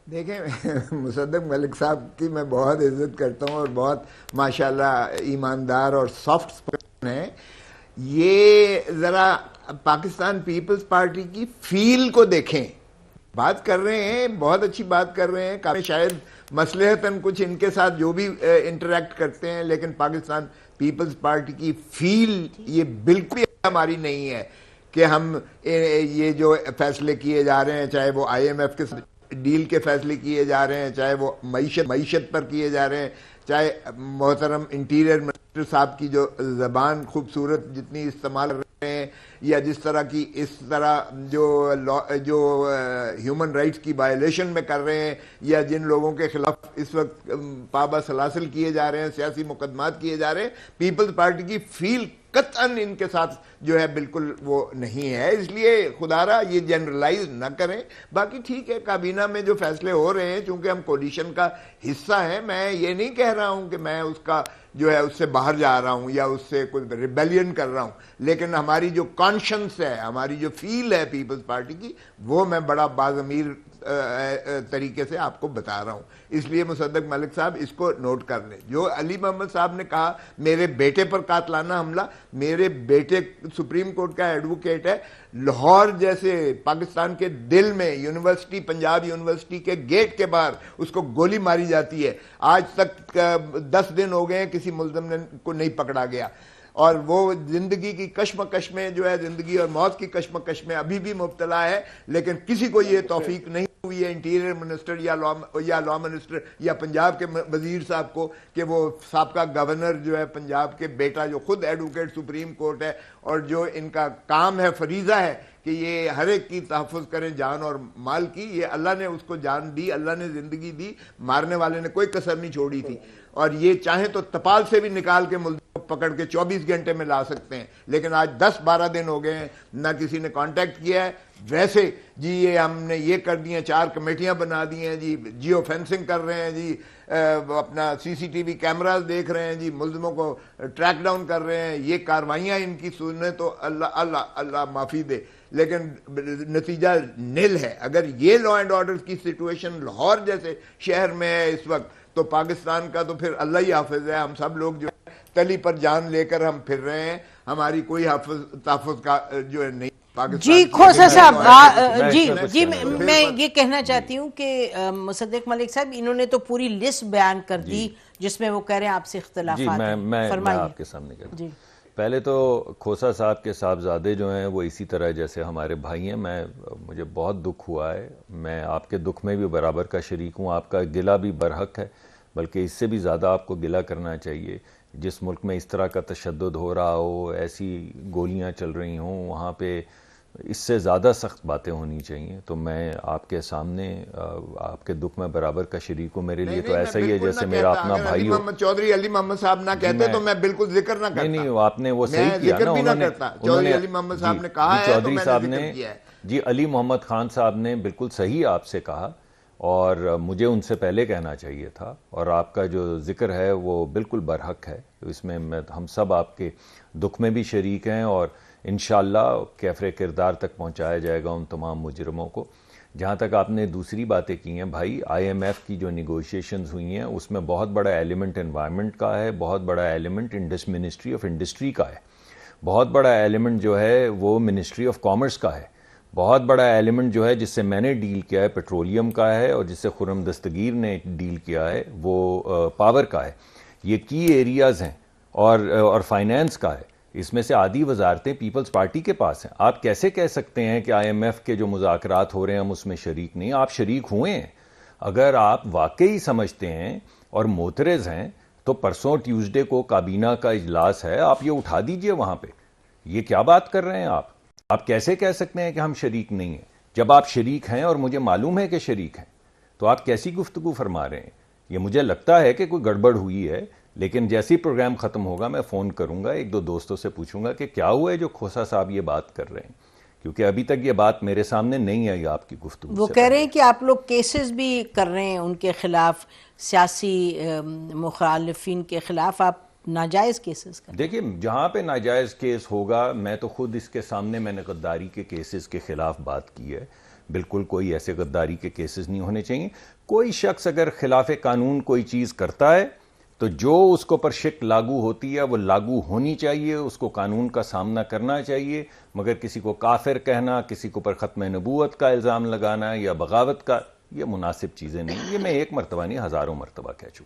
دیکھیں مصدق ملک صاحب کی میں بہت عزت کرتا ہوں اور بہت ماشاءاللہ ایماندار اور سافٹ اسپورٹن ہیں. یہ ذرا پاکستان پیپلز پارٹی کی فیل کو دیکھیں. بات کر رہے ہیں، بہت اچھی بات کر رہے ہیں، کافی شاید مصلحتاً کچھ ان کے ساتھ جو بھی انٹریکٹ کرتے ہیں، لیکن پاکستان پیپلز پارٹی کی فیل یہ بالکل ہماری نہیں ہے کہ ہم یہ جو فیصلے کیے جا رہے ہیں، چاہے وہ آئی ایم ایف کے ڈیل کے فیصلے کیے جا رہے ہیں، چاہے وہ معیشت پر کیے جا رہے ہیں، چاہے محترم انٹیریئر منسٹر صاحب کی جو زبان خوبصورت جتنی استعمال کر رہے ہیں، یا جس طرح کی اس طرح جو ہیومن رائٹس کی وائلیشن میں کر رہے ہیں، یا جن لوگوں کے خلاف اس وقت پابہ سلاسل کیے جا رہے ہیں، سیاسی مقدمات کیے جا رہے ہیں، پیپلز پارٹی کی فیل قطعاً ان کے ساتھ جو ہے بالکل وہ نہیں ہے. اس لیے خدا را یہ جنرلائز نہ کریں. باقی ٹھیک ہے، کابینہ میں جو فیصلے ہو رہے ہیں، چونکہ ہم کولیشن کا حصہ ہیں، میں یہ نہیں کہہ رہا ہوں کہ میں اس کا جو ہے اس سے باہر جا رہا ہوں یا اس سے کوئی ریبیلین کر رہا ہوں، لیکن ہماری جو کانشنس ہے، ہماری جو فیل ہے پیپلز پارٹی کی، وہ میں بڑا باضمیر طریقے سے آپ کو بتا رہا ہوں. اس لیے مصدق ملک صاحب اس کو نوٹ کر لیں. جو علی محمد صاحب نے کہا میرے بیٹے پر قاتلانہ حملہ، میرے بیٹے سپریم کورٹ کا ایڈوکیٹ ہے. لاہور جیسے پاکستان کے دل میں یونیورسٹی، پنجاب یونیورسٹی کے گیٹ کے باہر اس کو گولی ماری جاتی ہے. آج تک 10 دن ہو گئے ہیں کسی ملزم کو نہیں پکڑا گیا، اور وہ زندگی کی کشمکش میں جو ہے، زندگی اور موت کی کشمکش میں ابھی بھی مبتلا ہے، لیکن کسی کو یہ توفیق نہیں ہوئی ہے انٹیریئر منسٹر یا لا منسٹر یا پنجاب کے وزیر صاحب کو کہ وہ سابقہ گورنر جو ہے پنجاب کے بیٹا، جو خود ایڈوکیٹ سپریم کورٹ ہے اور جو ان کا کام ہے، فریضہ ہے کہ یہ ہر ایک کی تحفظ کریں، جان اور مال کی. یہ اللہ نے اس کو جان دی، اللہ نے زندگی دی، مارنے والے نے کوئی کسر نہیں چھوڑی تھی. اور یہ چاہیں تو تپال سے بھی نکال کے ملزم پکڑ کے 24 گھنٹے میں لا سکتے ہیں، لیکن آج 10-12 دن ہو گئے ہیں، نہ کسی نے کانٹیکٹ کیا ہے. ویسے جی یہ ہم نے یہ کر دی ہیں، 4 کمیٹیاں بنا دی ہیں جی، جیو فینسنگ کر رہے ہیں جی، اپنا CCTV کیمراز دیکھ رہے ہیں جی، ملزموں کو ٹریک ڈاؤن کر رہے ہیں. یہ کاروائیاں ان کی سنیں تو اللہ معافی دے، لیکن نتیجہ نل ہے. اگر یہ لا اینڈ آرڈر کی سچویشن لاہور جیسے شہر میں ہے اس وقت، تو پاکستان کا تو پھر اللہ ہی حافظ ہے. ہم سب لوگ جو ہے تلی پر جان لے کر ہم پھر رہے ہیں، ہماری کوئی تحفظ کا جو ہے نہیں. جی کھوسا صاحب، جی میں یہ کہنا چاہتی ہوں کہ مصدق ملک صاحب انہوں نے تو پوری لسٹ بیان کر دی جس میں وہ کہہ رہے ہیں آپ سے اختلافات ہیں. میں آپ کے سامنے کہتا ہوں. پہلے تو کھوسا صاحب کے صاحبزادے جو ہیں وہ اسی طرح جیسے ہمارے بھائی ہیں. مجھے بہت دکھ ہوا ہے، میں آپ کے دکھ میں بھی برابر کا شریک ہوں. آپ کا گلہ بھی برحق ہے، بلکہ اس سے بھی زیادہ آپ کو گلہ کرنا چاہیے. جس ملک میں اس طرح کا تشدد ہو رہا ہو، ایسی گولیاں چل رہی ہوں، وہاں پہ اس سے زیادہ سخت باتیں ہونی چاہیے. تو میں آپ کے سامنے آپ کے دکھ میں برابر کا شریک ہوں. میرے لیے تو ایسا ہی ہے جیسے میرا اپنا بھائی ہو. چودھری علی محمد صاحب نہ کہتے تو میں بالکل ذکر نہ کرتا. نہیں آپ نے وہ صحیح کیا نا. چودھری علی محمد صاحب نے کہا ہے تو میں نے ذکر کیا ہے. جی علی محمد خان صاحب نے بالکل صحیح آپ سے کہا، اور مجھے ان سے پہلے کہنا چاہیے تھا. اور آپ کا جو ذکر ہے وہ بالکل برحق ہے. اس میں ہم سب آپ کے دکھ میں بھی شریک ہیں، اور انشاءاللہ کیفر کردار تک پہنچایا جائے گا ان تمام مجرموں کو. جہاں تک آپ نے دوسری باتیں کی ہیں بھائی، آئی ایم ایف کی جو نیگوشیشنز ہوئی ہیں اس میں بہت بڑا ایلیمنٹ انوائرمنٹ کا ہے، بہت بڑا ایلیمنٹ منسٹری آف انڈسٹری کا ہے، بہت بڑا ایلیمنٹ جو ہے وہ منسٹری آف کامرس کا ہے، بہت بڑا ایلیمنٹ جو ہے جس سے میں نے ڈیل کیا ہے پیٹرولیم کا ہے، اور جس سے خرم دستگیر نے ڈیل کیا ہے وہ پاور کا ہے. یہ کی ایریاز ہیں، اور فائنینس کا ہے. اس میں سے آدھی وزارتیں پیپلز پارٹی کے پاس ہیں. آپ کیسے کہہ سکتے ہیں کہ آئی ایم ایف کے جو مذاکرات ہو رہے ہیں ہم اس میں شریک نہیں؟ آپ شریک ہوئے ہیں. اگر آپ واقعی سمجھتے ہیں اور معترض ہیں تو پرسوں ٹیوزڈے کو کابینہ کا اجلاس ہے، آپ یہ اٹھا دیجئے وہاں پہ. یہ کیا بات کر رہے ہیں آپ کیسے کہہ سکتے ہیں کہ ہم شریک نہیں ہیں؟ جب آپ شریک ہیں اور مجھے معلوم ہے کہ شریک ہیں تو آپ کیسی گفتگو فرما رہے ہیں؟ یہ مجھے لگتا ہے کہ کوئی گڑبڑ ہوئی ہے، لیکن جیسے ہی پروگرام ختم ہوگا میں فون کروں گا، 1-2 دوستوں سے پوچھوں گا کہ کیا ہوا ہے جو کھوسا صاحب یہ بات کر رہے ہیں، کیونکہ ابھی تک یہ بات میرے سامنے نہیں آئی آپ کی گفتگو سے. وہ کہہ رہے ہیں کہ آپ لوگ کیسز بھی کر رہے ہیں ان کے خلاف، سیاسی مخالفین کے خلاف آپ ناجائز کیسز کر رہے ہیں. دیکھیں جہاں پہ ناجائز کیس ہوگا، میں تو خود اس کے سامنے میں نے غداری کے کیسز کے خلاف بات کی ہے. بالکل کوئی ایسے غداری کے کیسز نہیں ہونے چاہیے. کوئی شخص اگر خلاف قانون کوئی چیز کرتا ہے تو جو اس کو پر شک لاگو ہوتی ہے وہ لاگو ہونی چاہیے, اس کو قانون کا سامنا کرنا چاہیے, مگر کسی کو کافر کہنا, کسی کو پر ختم نبوت کا الزام لگانا یا بغاوت کا, یہ مناسب چیزیں نہیں. یہ میں ایک مرتبہ نہیں ہزاروں مرتبہ کہہ چکا ہوں.